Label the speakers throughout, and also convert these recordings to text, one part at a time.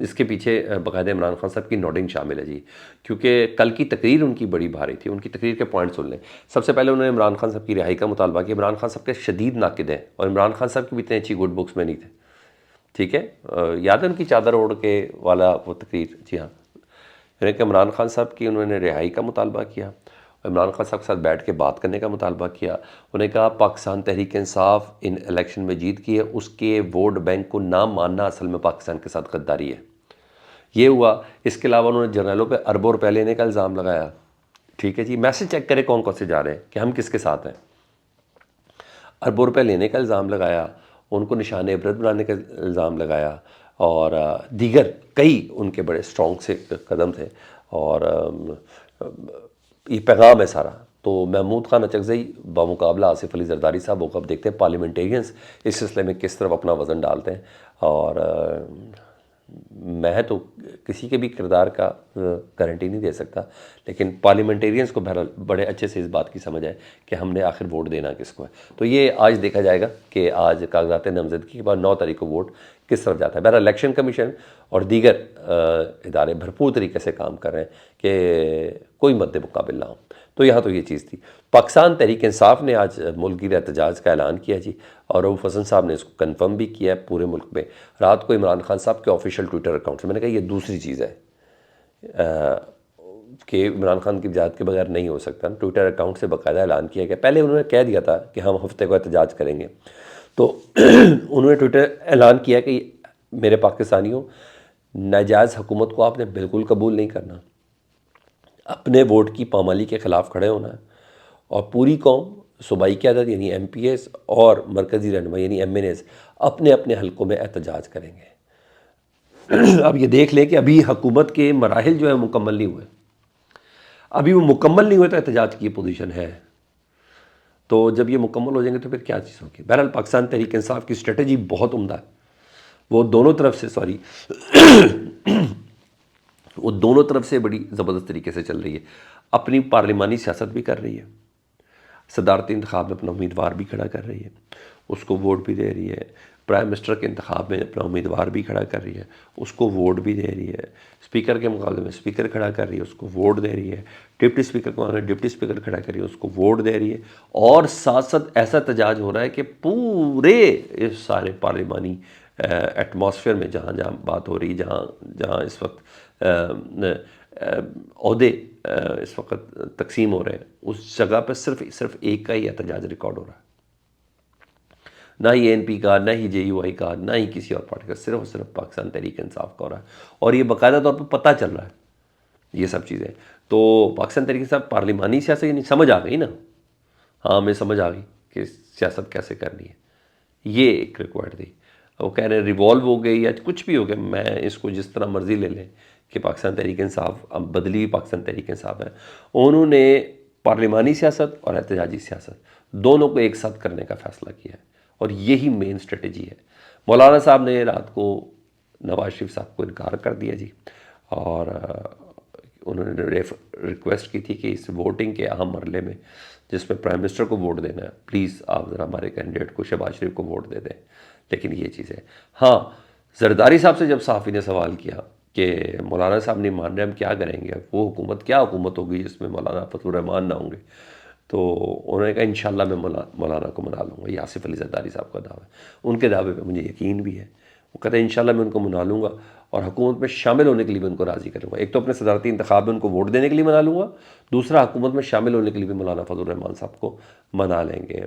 Speaker 1: اس کے پیچھے باقاعدہ عمران خان صاحب کی نوڈنگ شامل ہے جی، کیونکہ کل کی تقریر ان کی بڑی بھاری تھی. ان کی تقریر کے پوائنٹ سن لیں. سب سے پہلے انہوں نے عمران خان صاحب کی رہائی کا مطالبہ کیا. عمران خان صاحب کے شدید ناقد ہیں، اور عمران خان صاحب کی بھی اتنے اچھی گڈ بکس میں نہیں تھے. ٹھیک ہے، یاد ہے ان کی چادر اوڑھ کے والا وہ تقریر؟ جی ہاں. یعنی کہ عمران خان صاحب کی انہوں نے رہائی کا مطالبہ کیا، عمران خان صاحب کے ساتھ بیٹھ کے بات کرنے کا مطالبہ کیا. انہوں نے کہا پاکستان تحریک انصاف ان الیکشن میں جیت کی ہے، اس کے ووٹ بینک کو نہ ماننا اصل میں پاکستان کے ساتھ غداری ہے. یہ ہوا. اس کے علاوہ انہوں نے جرنیلوں پہ اربوں روپے لینے کا الزام لگایا. ٹھیک ہے جی، میسج چیک کریں کون کون سے جا رہے ہیں کہ ہم کس کے ساتھ ہیں. اربوں روپے لینے کا الزام لگایا، ان کو نشان عبرت بنانے کا الزام لگایا، اور دیگر کئی ان کے بڑے سٹرونگ سے قدم تھے. اور یہ پیغام ہے سارا. تو محمود خان اچکزئی بمقابلہ آصف علی زرداری صاحب کو اب دیکھتے ہیں پارلیمنٹیرینز اس سلسلے میں کس طرف اپنا وزن ڈالتے ہیں. اور میں تو کسی کے بھی کردار کا گارنٹی نہیں دے سکتا، لیکن پارلیمنٹیرینز کو بہرحال بڑے اچھے سے اس بات کی سمجھ ہے کہ ہم نے آخر ووٹ دینا کس کو ہے. تو یہ آج دیکھا جائے گا کہ آج کاغذات نامزدگی کے بعد 9 تاریخ کو ووٹ کس طرف جاتا ہے. بہرحال الیکشن کمیشن اور دیگر ادارے بھرپور طریقے سے کام کر رہے ہیں کہ کوئی مد مقابل نہ ہو. تو یہاں تو یہ چیز تھی. پاکستان تحریک انصاف نے آج ملک گیر احتجاج کا اعلان کیا جی، اور رؤوف حسن صاحب نے اس کو کنفرم بھی کیا ہے پورے ملک میں. رات کو عمران خان صاحب کے آفیشیل ٹویٹر اکاؤنٹ سے، میں نے کہا یہ دوسری چیز ہے کہ عمران خان کی اجازت کے بغیر نہیں ہو سکتا. ٹویٹر اکاؤنٹ سے باقاعدہ اعلان کیا گیا. پہلے انہوں نے کہہ دیا تھا کہ ہم ہفتے کو احتجاج کریں گے، تو انہوں نے ٹویٹر اعلان کیا کہ میرے پاکستانیوں، ناجائز حکومت کو آپ نے بالکل قبول نہیں کرنا، اپنے ووٹ کی پامالی کے خلاف کھڑے ہونا ہے، اور پوری قوم صوبائی قیادت یعنی ایم پی ایس اور مرکزی رہنما یعنی ایم این ایز اپنے اپنے حلقوں میں احتجاج کریں گے. اب یہ دیکھ لیں کہ ابھی حکومت کے مراحل جو ہے مکمل نہیں ہوئے. ابھی وہ مکمل نہیں ہوئے تو احتجاج کی پوزیشن ہے. تو جب یہ مکمل ہو جائیں گے تو پھر کیا چیز ہوگی. بہرحال پاکستان تحریک انصاف کی اسٹریٹجی بہت عمدہ ہے. وہ دونوں طرف سے بڑی زبردست طریقے سے چل رہی ہے. اپنی پارلیمانی سیاست بھی کر رہی ہے، صدارتی انتخاب میں اپنا امیدوار بھی کھڑا کر رہی ہے، اس کو ووٹ بھی دے رہی ہے. پرائم منسٹر کے انتخاب میں اپنا امیدوار بھی کھڑا کر رہی ہے، اس کو ووٹ بھی دے رہی ہے. اسپیکر کے مقابلے میں اسپیکر کھڑا کر رہی ہے، اس کو ووٹ دے رہی ہے. ڈپٹی اسپیکر کے مقابلے میں ڈپٹی اسپیکر کھڑا کر رہی ہے، اس کو ووٹ دے رہی ہے. اور ساتھ ساتھ ایسا احتجاج ہو رہا ہے کہ پورے اس سارے پارلیمانی ایٹماسفیئر میں جہاں جہاں بات ہو رہی، جہاں اس وقت عہدے اس وقت تقسیم ہو رہے ہیں، اس جگہ پہ صرف ایک کا ہی احتجاج ریکارڈ ہو رہا ہے. نہ ہی اے این پی کا، نہ ہی جے یو آئی کا، نہ ہی کسی اور پارٹی کا، صرف اور صرف پاکستان تحریک انصاف کا ہو رہا ہے. اور یہ باقاعدہ طور پہ پتہ چل رہا ہے یہ سب چیزیں. تو پاکستان تحریک انصاف پارلیمانی سیاست یعنی سمجھ آ گئی نا. ہاں ہمیں سمجھ آ گئی کہ سیاست کیسے کرنی ہے. یہ ایک ریکوائرڈ تھی. وہ کہہ رہے ہیں ریوالو ہو گئی یا کچھ بھی ہو گیا، میں اس کو جس طرح مرضی لے لیں کہ پاکستان تحریک انصاف اب بدلی ہوئی پاکستان تحریک انصاف ہے. انہوں نے پارلیمانی سیاست اور احتجاجی سیاست دونوں کو ایک ساتھ کرنے کا فیصلہ کیا ہے، اور یہی مین اسٹریٹجی ہے. مولانا صاحب نے رات کو نواز شریف صاحب کو انکار کر دیا جی، اور انہوں نے ریکویسٹ کی تھی کہ اس ووٹنگ کے اہم مرحلے میں جس میں پرائم منسٹر کو ووٹ دینا ہے، پلیز آپ ذرا ہمارے کینڈیڈیٹ کو شہباز شریف کو ووٹ دے دیں. لیکن یہ چیز ہے. ہاں، زرداری صاحب سے جب صحافی نے سوال کیا کہ مولانا صاحب نہیں مان رہے ہم کیا کریں گے، وہ حکومت کیا حکومت ہوگی جس میں مولانا فضل الرحمان نہ ہوں گے، تو انہوں نے کہا انشاءاللہ میں مولانا کو منا لوں گا. یہ آصف علی زرداری صاحب کا دعویٰ ہے. ان کے دعوے پہ مجھے یقین بھی ہے. وہ کہتے ہیں انشاءاللہ میں ان کو منا لوں گا، اور حکومت میں شامل ہونے کے لیے بھی ان کو راضی کروں گا. ایک تو اپنے صدارتی انتخاب میں ان کو ووٹ دینے کے لیے منا لوں گا، دوسرا حکومت میں شامل ہونے کے لیے بھی مولانا فضل الرحمان صاحب کو منا لیں گے.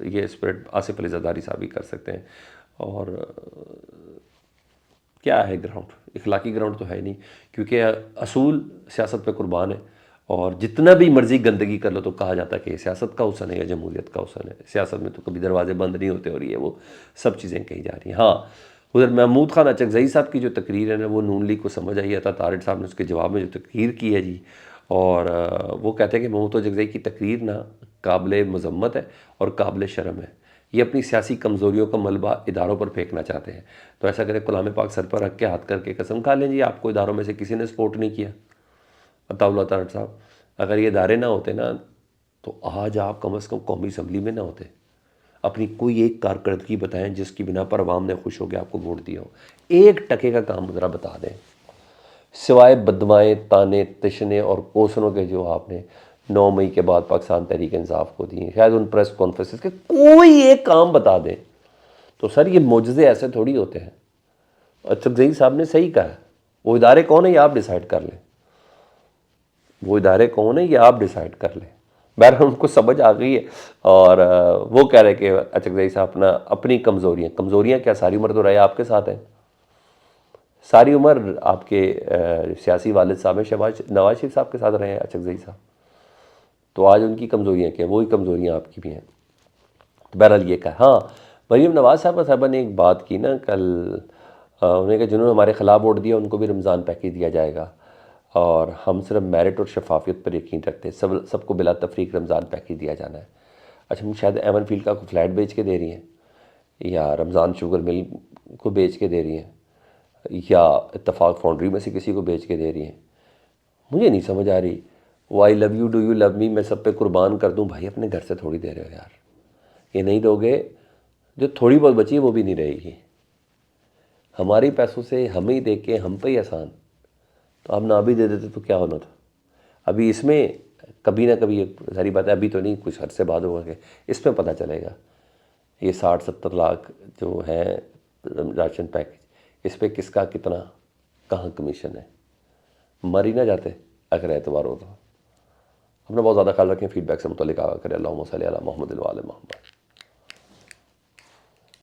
Speaker 1: یہ اسپرٹ آصف علی زرداری صاحب ہی کر سکتے ہیں. اور کیا ہے گراؤنڈ، اخلاقی گراؤنڈ تو ہے نہیں، کیونکہ اصول سیاست پہ قربان ہے. اور جتنا بھی مرضی گندگی کر لو تو کہا جاتا ہے کہ سیاست کا حسن ہے یا جمہوریت کا حسن ہے. سیاست میں تو کبھی دروازے بند نہیں ہوتے، اور یہ وہ سب چیزیں کہی جا رہی ہیں. ہاں، ادھر محمود خان اچکزئی صاحب کی جو تقریر ہے نا، وہ نون لیگ کو سمجھ آئی ہے. طارق صاحب نے اس کے جواب میں جو تقریر کی ہے جی، اور وہ کہتے ہیں کہ محمود اچکزئی کی تقریر نا قابل مذمت ہے اور قابل شرم ہے. یہ اپنی سیاسی کمزوریوں کا ملبہ اداروں پر پھینکنا چاہتے ہیں. تو ایسا کرے کلام پاک سر پر رکھ کے ہاتھ کر کے قسم کھا لیں جی آپ کو اداروں میں سے کسی نے سپورٹ نہیں کیا. عطا اللہ طارق صاحب، اگر یہ ادارے نہ ہوتے نا تو آج آپ کم از کم قومی اسمبلی میں نہ ہوتے. اپنی کوئی ایک کارکردگی بتائیں جس کی بنا پر عوام نے خوش ہو کے آپ کو ووٹ دیا ہو. ایک ٹکے کا کام ذرا بتا دیں سوائے بدوائیں تانے تشنے اور کوسنوں کے جو آپ نے 9 مئی کے بعد پاکستان تحریک انصاف کو دیے، شاید ان پریس کانفرنسز کے کوئی ایک کام بتا دیں. تو سر یہ معجزے ایسے تھوڑی ہوتے ہیں. چکزئی صاحب نے صحیح کہا ہے، وہ ادارے کون ہیں یہ آپ ڈیسائیڈ کر لیں، وہ ادارے کون ہیں یہ آپ ڈیسائیڈ کر لیں. بہرحال ان کو سمجھ آ گئی ہے اور وہ کہہ رہے کہ چکزئی صاحب اپنی کمزوریاں کیا ساری عمر تو رہے آپ کے ساتھ ہیں، ساری عمر آپ کے سیاسی والد صاحب ہیں نواز شریف صاحب کے ساتھ رہے ہیں چکزئی صاحب. تو آج ان کی کمزوریاں کیا، وہی کمزوریاں آپ کی بھی ہیں. تو بہرحال یہ کہا. ہاں مریم نواز صاحبہ نے ایک بات کی نا کل، انہوں نے کہا جنہوں نے ہمارے خلاف ووٹ دیا ان کو بھی رمضان پیکیج دیا جائے گا، اور ہم صرف میرٹ اور شفافیت پر یقین رکھتے ہیں، سب کو بلا تفریق رمضان پیکیج دیا جانا ہے. اچھا ہم شاید ایمن فیلڈ کا کوئی فلیٹ بیچ کے دے رہی ہیں، یا رمضان شوگر مل کو بیچ کے دے رہی ہیں، یا اتفاق فاؤنڈری میں سے کسی کو بیچ کے دے رہی ہیں. مجھے نہیں سمجھ آ رہی. وہ I love you do you love me میں سب پہ قربان کر دوں، بھائی اپنے گھر سے تھوڑی دے رہے ہو یار. یہ نہیں دو گے جو تھوڑی بہت بچی ہے وہ بھی نہیں رہے گی. ہماری پیسوں سے ہمیں ہی دے کے ہم پہ ہی آسان. تو آپ نہ بھی دے دیتے تو کیا ہونا تھا. ابھی اس میں کبھی نہ کبھی ساری بات ہے، ابھی تو نہیں کچھ عرصے بعد ہوگا کہ اس میں پتہ چلے گا یہ 60-70 لاکھ جو ہیں راشن پیکج، اس پہ کس کا کتنا کہاں کمیشن ہے. مر ہی نہ جاتے اگر اعتبار ہو تو. اپنا بہت زیادہ خیال رکھیں. فیڈ بیک سے متعلق آگاہ کریں. اللہم صلی علی محمد و آل محمد.